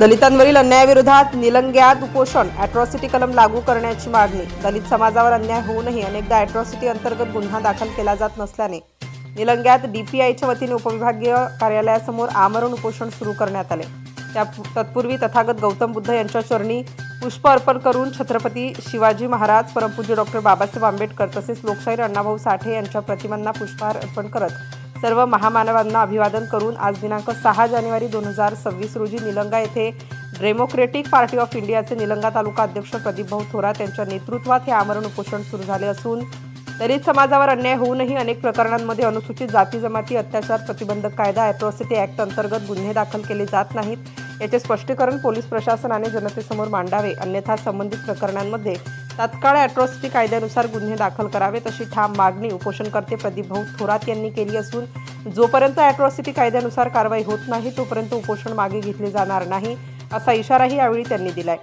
दलितांवरील अन्यायाविरोधात निलंग्यात उपोषण, अॅट्रॉसिटी कलम लागू करण्याची मागणी। दलित समाजावर अन्याय होऊनही अनेकदा अॅट्रॉसिटी अंतर्गत गुन्हा दाखल केला जात नसल्याने निलंग्यात डीपीआयच्या वतीने उपविभागीय कार्यालयासमोर आमरण उपोषण सुरू करण्यात आले। तत्पूर्वी तथागत गौतम बुद्ध यांच्या चरणी पुष्प अर्पण करून छत्रपती शिवाजी महाराज, परमपूज्य डॉक्टर बाबासाहेब आंबेडकर तसेच लोकशाहीर अण्णाभाऊ साठे यांच्या प्रतिमांना पुष्पहार अर्पण करत सर्व महामानवांना अभिवादन करून आज दिनांक 6 जानेवारी 2026 रोजी निलंगा येथे डेमोक्रेटिक पार्टी ऑफ इंडियाचे निलंगा तालुका अध्यक्ष प्रदीपभाऊ थोरात यांच्या नेतृत्वात हे आमरण उपोषण सुरू झाले असून दलित समाजावर अन्याय होऊनही अनेक प्रकरणांमध्ये अनुसूचित जाती जमाती अत्याचार प्रतिबंधक कायदा अॅट्रॉसिटी ॲक्ट अंतर्गत गुन्हे दाखल केले जात नाहीत याचे स्पष्टीकरण पोलीस प्रशासनाने जनतेसमोर मांडावे, अन्यथा संबंधित प्रकरणांमध्ये तात्काळ अॅट्रॉसिटी कायद्यानुसार गुन्हे दाखल करावेत अशी ठाम मागणी उपोषणकर्ते प्रदीपभाऊ थोरात यांनी केली असून जोपर्यंत अॅट्रॉसिटी कायद्यानुसार कारवाई होत नाही तोपर्यंत उपोषण मागे घेतले जाणार नाही असा इशाराही यावेळी त्यांनी दिलाय।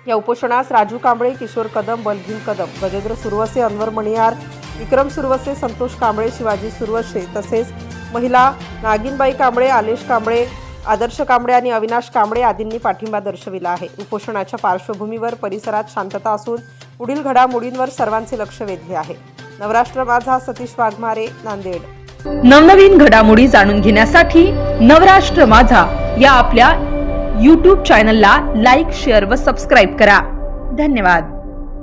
या उपोषणास राजू कांबळे, किशोर कदम, बलभीम कदम, गजेंद्र सुरवसे, अनवर मणियार, विक्रम सुरवसे, संतोष कांबळे, शिवाजी सुरवसे तसेच महिला नागिनबाई कांबळे, आलेश कांबळे, आदर्श कांबळे आणि अविनाश कांबळे आदींनी पाठिंबा दर्शविला आहे। उपोषणाच्या पार्श्वभूमीवर परिसरात शांतता असून पुढील घडामोडींवर सर्वांचे लक्ष वेधले आहे। नवराष्ट्र माझा, सतीश वाघमारे, नांदेड। नवनवीन घडामोडी जाणून घेण्यासाठी नवराष्ट्र माझा या आपल्या YouTube चॅनलला लाईक, शेअर व सबस्क्राईब करा। धन्यवाद।